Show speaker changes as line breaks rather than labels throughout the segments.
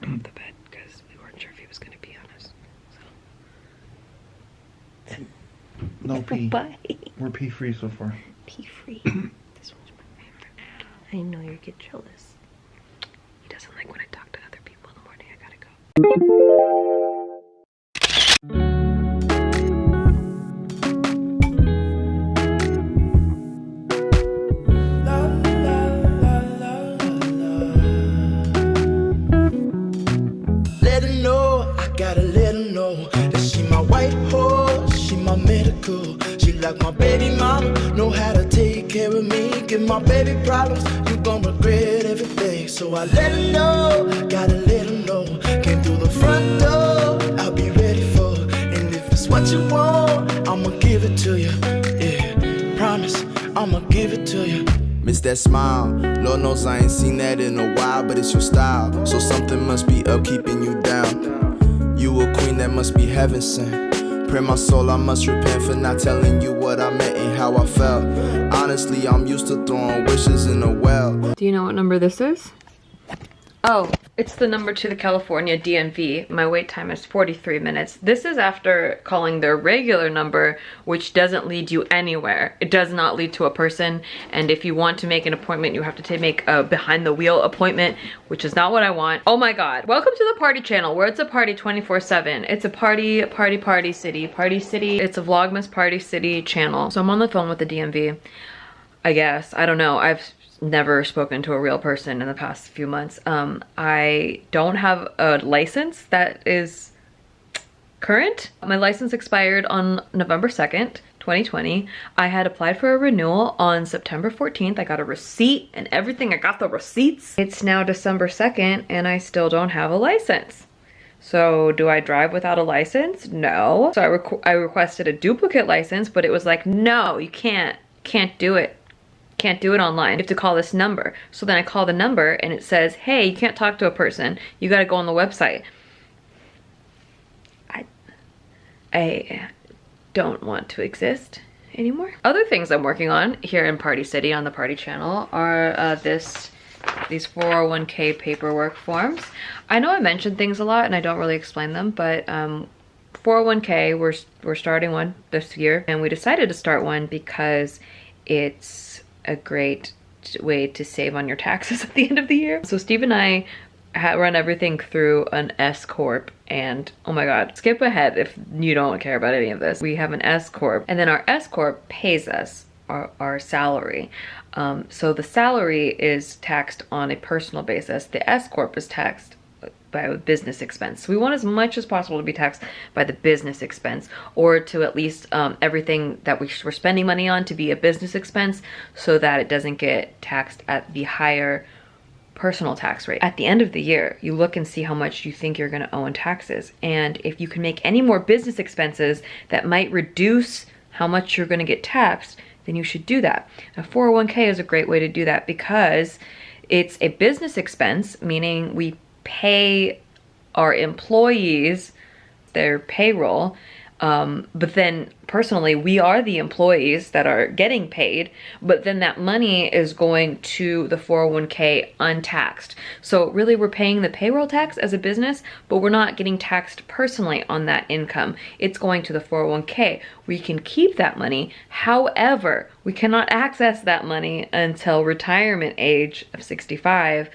kicked him off the bed because we weren't sure if he was going to pee on us. So.
No pee.
Bye.
We're pee free so far.
Pee free. This one's my favorite. I know you get jealous. He doesn't like when I talk to other people in the morning. I gotta go.
Let her know, I gotta let her know that she my white horse, she my medical. She like my baby mama, know how to take care of me. Give my baby problems, you gon' regret everything. So I let her know, gotta let her know. Came through the front door, I'll be ready for her. And if it's what you want, I'ma give it to you. Yeah, promise, I'ma give it to you. Miss that smile, Lord knows I ain't seen that in a while, but it's your style, so something must be up keeping you down. You a queen that must be heaven sent. Pray my soul, I must repent for not telling you what I meant and how I felt. Honestly, I'm used to throwing wishes in a well.
Do you know what number this is? Oh, it's the number to the California DMV. My wait time is 43 minutes. This is after calling their regular number, which doesn't lead you anywhere. It does not lead to a person. And if you want to make an appointment, you have to make a behind the wheel appointment, which is not what I want. Oh my God. Welcome to the party channel where it's a party 24/7. It's a party city. Party city. It's a vlogmas party city channel. So I'm on the phone with the DMV, I guess. I don't know. I've never spoken to a real person in the past few months. I don't have a license that is current. My license expired on November 2nd, 2020. I had applied for a renewal on September 14th. I got a receipt and everything. I got the receipts. It's now December 2nd and I still don't have a license. So do I drive without a license? No. So I requested a duplicate license, but it was like, no, you can't do it. Can't do it online. You have to call this number. So then I call the number and it says, hey, you can't talk to a person. You gotta go on the website. I don't want to exist anymore. Other things I'm working on here in Party City on the Party Channel are these 401k paperwork forms. I know I mention things a lot and I don't really explain them, but 401k, we're starting one this year, and we decided to start one because it's a great way to save on your taxes at the end of the year. So Steve and I run everything through an S Corp, and oh my God, skip ahead if you don't care about any of this. We have an S Corp, and then our S Corp pays us our salary. So the salary is taxed on a personal basis. The S Corp is taxed by a business expense. So we want as much as possible to be taxed by the business expense, or to at least everything that we're spending money on to be a business expense, so that it doesn't get taxed at the higher personal tax rate. At the end of the year, you look and see how much you think you're gonna owe in taxes. And if you can make any more business expenses that might reduce how much you're gonna get taxed, then you should do that. A 401k is a great way to do that because it's a business expense, meaning we pay our employees their payroll, but then personally we are the employees that are getting paid, but then that money is going to the 401k untaxed. So really we're paying the payroll tax as a business, but we're not getting taxed personally on that income. It's going to the 401k. We can keep that money. However, we cannot access that money until retirement age of 65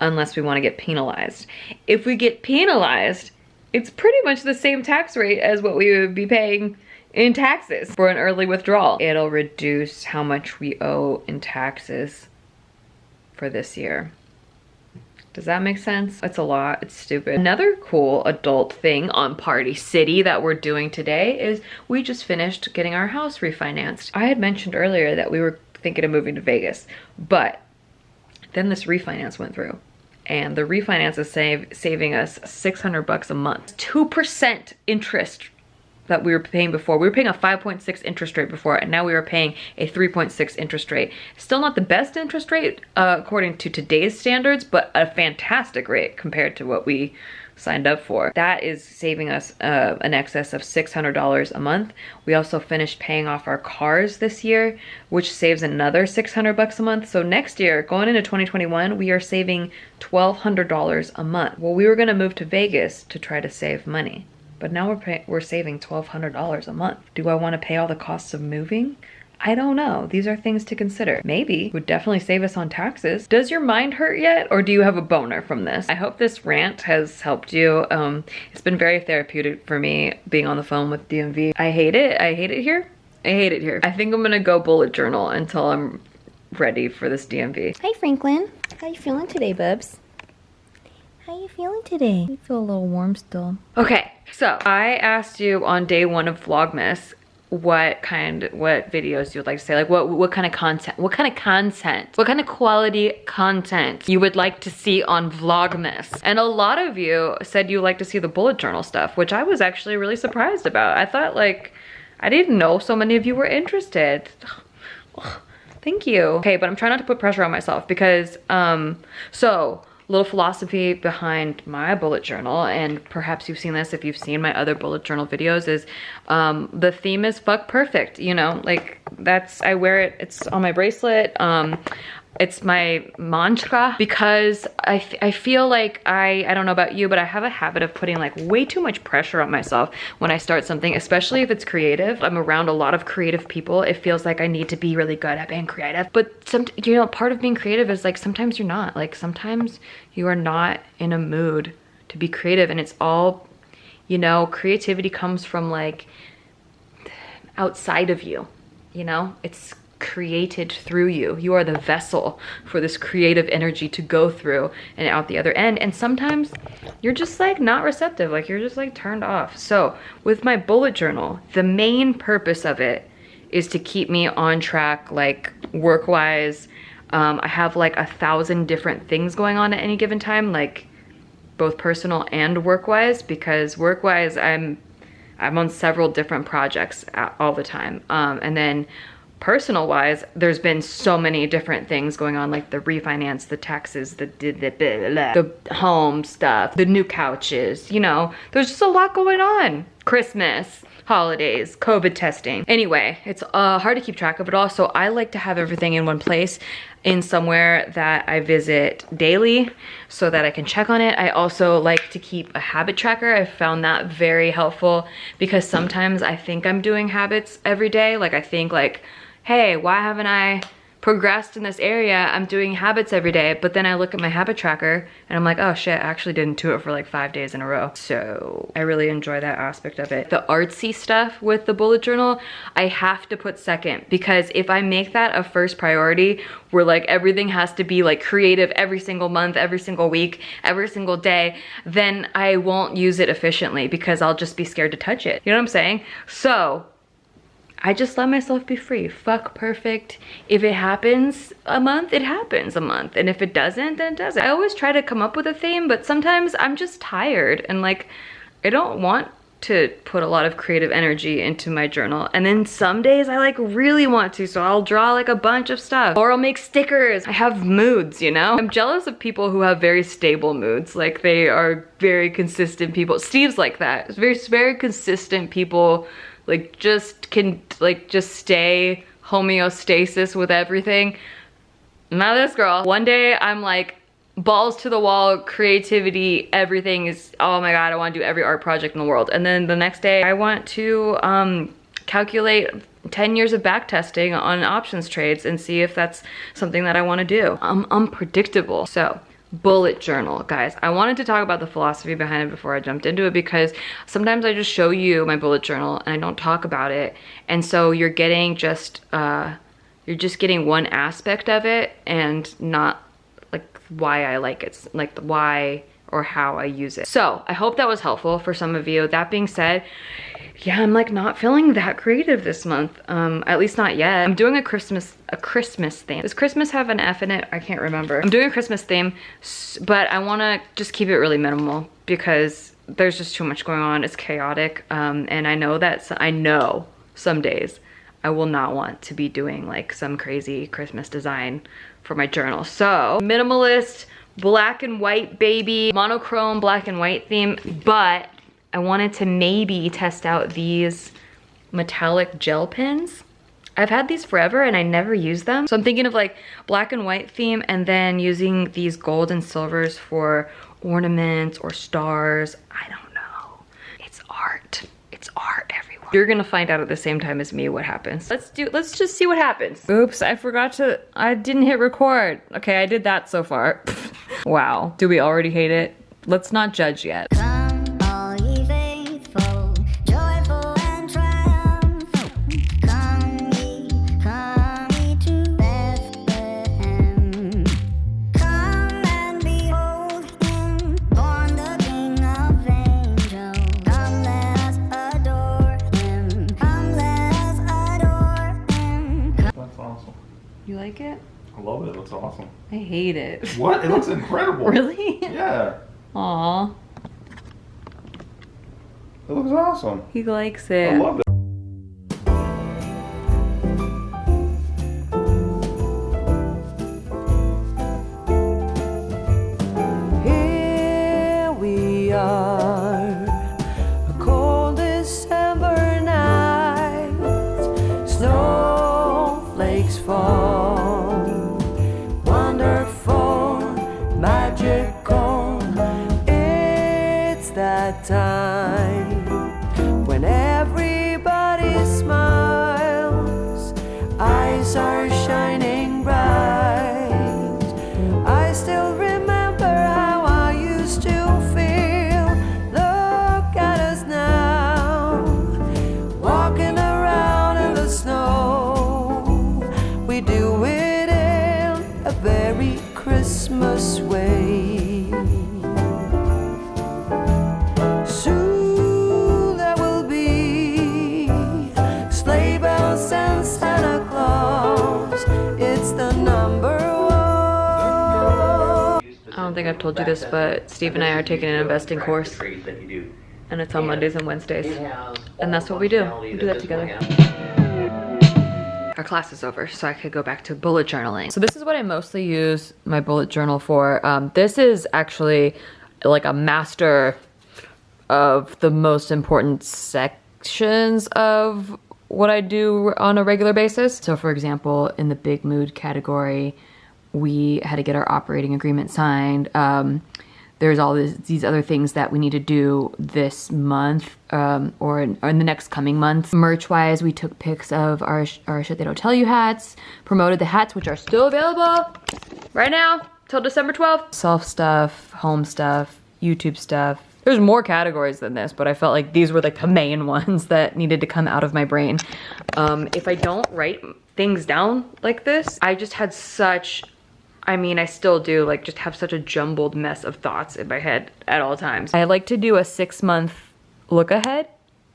unless we want to get penalized. If we get penalized, it's pretty much the same tax rate as what we would be paying in taxes for an early withdrawal. It'll reduce how much we owe in taxes for this year. Does that make sense? It's a lot, it's stupid. Another cool adult thing on Party City that we're doing today is we just finished getting our house refinanced. I had mentioned earlier that we were thinking of moving to Vegas, but then this refinance went through. And the refinance is saving us $600 a month. 2% interest that we were paying before. We were paying a 5.6 interest rate before, and now we were paying a 3.6 interest rate. Still not the best interest rate according to today's standards, but a fantastic rate compared to what we signed up for. That is saving us an excess of $600 a month. We also finished paying off our cars this year, which saves another $600 a month. So next year, going into 2021, we are saving $1,200 a month. Well, we were gonna move to Vegas to try to save money, but now we're saving $1,200 a month. Do I wanna pay all the costs of moving? I don't know. These are things to consider. Maybe would definitely save us on taxes. Does your mind hurt yet, or do you have a boner from this? I hope this rant has helped you. It's been very therapeutic for me being on the phone with DMV. I hate it. I hate it here. I hate it here. I think I'm gonna go bullet journal until I'm ready for this DMV.
Hi Franklin. How you feeling today, bubs? How you feeling today? You feel a little warm still.
Okay, so I asked you on day 1 of Vlogmas what videos you would like to say, like what kind of content, what kind of quality content you would like to see on Vlogmas. And a lot of you said you like to see the bullet journal stuff, which I was actually really surprised about. I thought, like, I didn't know so many of you were interested. Thank you. Okay, but I'm trying not to put pressure on myself because, so little philosophy behind my bullet journal, and perhaps you've seen this if you've seen my other bullet journal videos, is the theme is fuck perfect, you know, like that's, I wear it, it's on my bracelet. It's my mantra because I feel like I don't know about you, but I have a habit of putting like way too much pressure on myself when I start something, especially if it's creative. I'm around a lot of creative people. It feels like I need to be really good at being creative. But you know, part of being creative is like sometimes you're not. Like sometimes you are not in a mood to be creative, and it's all, you know, creativity comes from like outside of you, you know? It's created through you. You are the vessel for this creative energy to go through and out the other end. And sometimes you're just like not receptive, like you're just like turned off. So with my bullet journal, the main purpose of it is to keep me on track, like work-wise. I have like 1,000 different things going on at any given time, like both personal and work-wise, because work-wise I'm on several different projects all the time. And then personal wise, there's been so many different things going on, like the refinance, the taxes, the home stuff, the new couches, you know, there's just a lot going on. Christmas, holidays, COVID testing. Anyway, it's hard to keep track of it all. So I like to have everything in one place, in somewhere that I visit daily so that I can check on it. I also like to keep a habit tracker. I found that very helpful because sometimes I think I'm doing habits every day. Like I think like, hey, why haven't I progressed in this area? I'm doing habits every day, but then I look at my habit tracker and I'm like, oh shit, I actually didn't do it for like 5 days in a row. So I really enjoy that aspect of it. The artsy stuff with the bullet journal, I have to put second, because if I make that a first priority, where like everything has to be like creative every single month, every single week, every single day, then I won't use it efficiently because I'll just be scared to touch it. You know what I'm saying? So I just let myself be free. Fuck perfect. If it happens a month, it happens a month. And if it doesn't, then it doesn't. I always try to come up with a theme, but sometimes I'm just tired and like, I don't want to put a lot of creative energy into my journal. And then some days I like really want to, so I'll draw like a bunch of stuff, or I'll make stickers. I have moods, you know? I'm jealous of people who have very stable moods. Like they are very consistent people. Steve's like that. It's very consistent people, like just can like just stay homeostasis with everything. Not this girl. One day I'm like balls to the wall, creativity, everything is, oh my god, I want to do every art project in the world. And then the next day I want to calculate 10 years of back testing on options trades and see if that's something that I want to do. I'm unpredictable. So bullet journal, guys. I wanted to talk about the philosophy behind it before I jumped into it, because sometimes I just show you my bullet journal and I don't talk about it, and so you're getting just you're just getting one aspect of it and not like why I like it, like the why or how I use it. So I hope that was helpful for some of you. That being said, yeah, I'm like not feeling that creative this month, at least not yet. I'm doing a Christmas theme. Does Christmas have an F in it? I can't remember. I'm doing a Christmas theme, but I want to just keep it really minimal because there's just too much going on. It's chaotic. And I know that I know some days I will not want to be doing like some crazy Christmas design for my journal. So minimalist, black and white baby, monochrome black and white theme, but I wanted to maybe test out these metallic gel pens. I've had these forever and I never use them. So I'm thinking of like black and white theme and then using these gold and silvers for ornaments or stars. I don't know. It's art. It's art everywhere. You're gonna find out at the same time as me what happens. Let's just see what happens. Oops, I didn't hit record. Okay, I did that so far. Wow, do we already hate it? Let's not judge yet.
Come, all ye faithful, joyful and triumphant. Come ye to Bethlehem. Come and behold him, born the King of angels. Come, let us adore him. Come, let us adore him.
That's awesome.
You like it?
I love it. It looks awesome.
I hate it.
What? It looks incredible.
Really?
Yeah.
Aw,
It looks awesome.
he likes
I
it.
love it.
Here we are, a cold December night, snowflakes fall, wonderful, magical, it's that time when everybody smiles, eyes are shining bright. I still remember how I used to feel. Look at us now, walking around in the snow. We do it in a very Christmas way. Soon there will be sleigh bells and Santa Claus. It's the number one.
I don't think I've told you this, but Steve and I are taking an investing course, and it's on Mondays and Wednesdays, and that's what we do. We do that together. Our class is over, so I could go back to bullet journaling. So this is what I mostly use my bullet journal for. This is actually like a master of the most important sections of what I do on a regular basis. So for example, in the big mood category, we had to get our operating agreement signed. There's all these other things that we need to do this month or in the next coming month. Merch-wise, we took pics of our Shit They Don't Tell You hats, promoted the hats, which are still available right now till December 12th. Self stuff, home stuff, YouTube stuff. There's more categories than this, but I felt like these were like the main ones that needed to come out of my brain. If I don't write things down like this, I just had such, I mean, I still do, like, just have such a jumbled mess of thoughts in my head at all times. I like to do a 6-month look ahead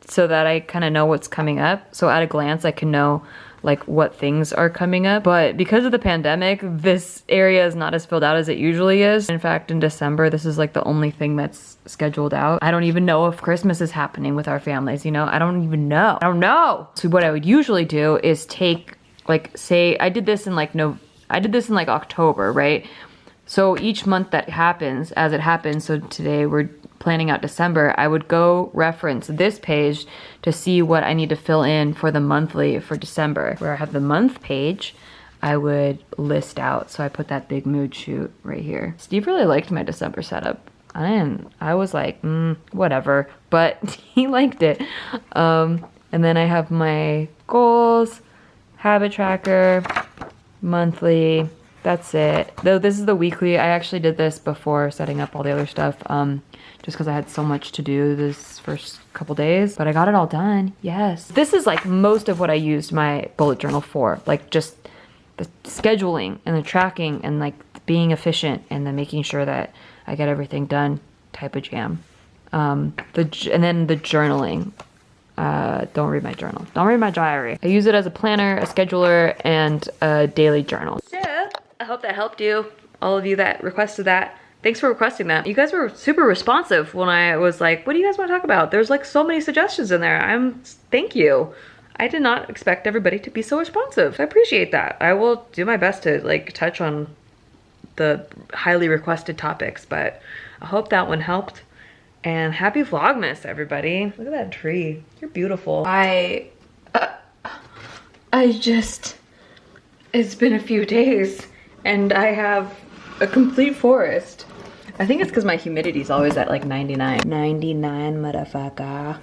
so that I kind of know what's coming up. So at a glance, I can know like what things are coming up. But because of the pandemic, this area is not as filled out as it usually is. In fact, in December, this is like the only thing that's scheduled out. I don't even know if Christmas is happening with our families, you know? I don't even know. I don't know. So what I would usually do is take, like, say, I did this in like October, right? So each month that happens, as it happens, so today we're planning out December, I would go reference this page to see what I need to fill in for the monthly for December. Where I have the month page, I would list out. So I put that big mood shoot right here. Steve really liked my December setup. I was like, whatever, but he liked it. And then I have my goals, habit tracker, monthly, that's it. Though this is the weekly. I actually did this before setting up all the other stuff, just because I had so much to do this first couple days, but I got it all done. Yes. This is like most of what I used my bullet journal for, like just the scheduling and the tracking and like being efficient and then making sure that I get everything done type of jam. And then the journaling. Don't read my journal. Don't read my diary. I use it as a planner, a scheduler, and a daily journal. So, I hope that helped you. All of you that requested that, Thanks for requesting that. You guys were super responsive when I was like, what do you guys want to talk about? There's like so many suggestions in there. Thank you. I did not expect everybody to be so responsive. I appreciate that. I will do my best to like touch on the highly requested topics, but I hope that one helped. And happy Vlogmas, everybody. Look at that tree. You're beautiful. It's been a few days and I have a complete forest. I think it's because my humidity is always at like 99. 99, motherfucker.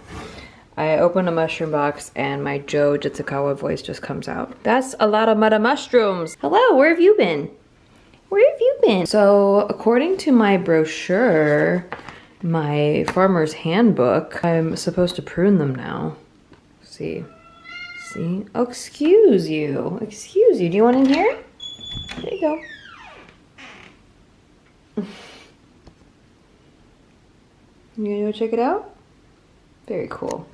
I open a mushroom box and my Joe Jitsukawa voice just comes out. That's a lot of mudda mushrooms. Hello, where have you been? Where have you been? So according to my brochure, my farmer's handbook, I'm supposed to prune them now. See? Oh, excuse you. Excuse you. Do you want in here? There you go. You gonna go check it out? Very cool.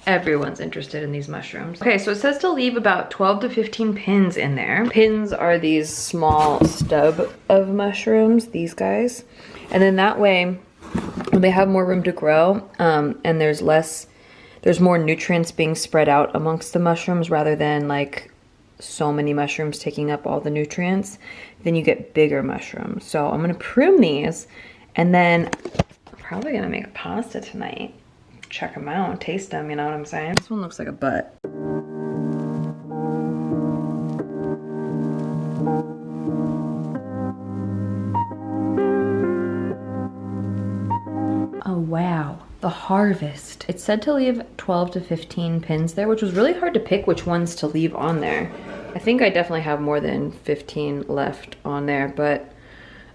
Everyone's interested in these mushrooms. Okay, so it says to leave about 12 to 15 pins in there. Pins are these small stub of mushrooms, these guys. And then that way, they have more room to grow, and there's more nutrients being spread out amongst the mushrooms rather than like so many mushrooms taking up all the nutrients. Then you get bigger mushrooms. So I'm gonna prune these, and then I'm probably gonna make a pasta tonight. Check them out, taste them, you know what I'm saying? This one looks like a butt. Oh wow, the harvest. It said to leave 12 to 15 pins there, which was really hard to pick which ones to leave on there. I think I definitely have more than 15 left on there, but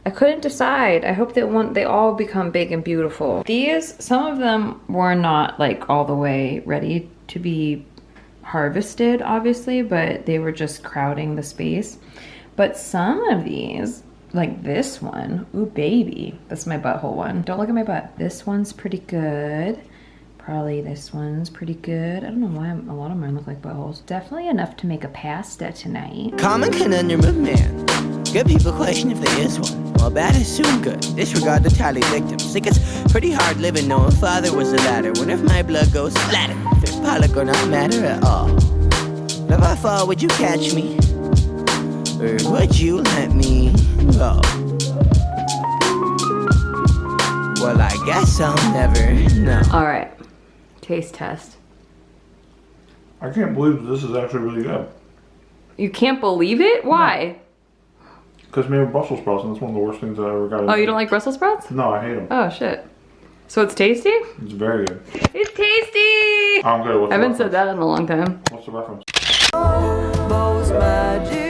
I couldn't decide. I hope that they all become big and beautiful. These, some of them were not like all the way ready to be harvested, obviously, but they were just crowding the space. But some of these, like this one, ooh baby, that's my butthole one. Don't look at my butt. This one's pretty good. Probably this one's pretty good. I don't know why a lot of mine look like buttholes. Definitely enough to make a pasta tonight.
Common conundrum of man. Good people question if there is one. Well, bad is soon good. Disregard the tally victims. Think it's pretty hard living knowing father was a ladder. Wonder if my blood goes splatter. If Pollock or not matter at all. But if I fall, would you catch me? Or would you let me go? Well, I guess I'll never know.
All right, taste test.
I can't believe this is actually really good.
You can't believe it? Why?
Because made with Brussels sprouts, and that's one of the worst things I ever got.
Oh, you don't like Brussels sprouts?
No, I hate them.
Oh, shit. So it's tasty?
It's very good.
It's tasty!
I don't care what's
I
the
haven't said
reference.
that in a long time.
What's the reference?
Bo's magic.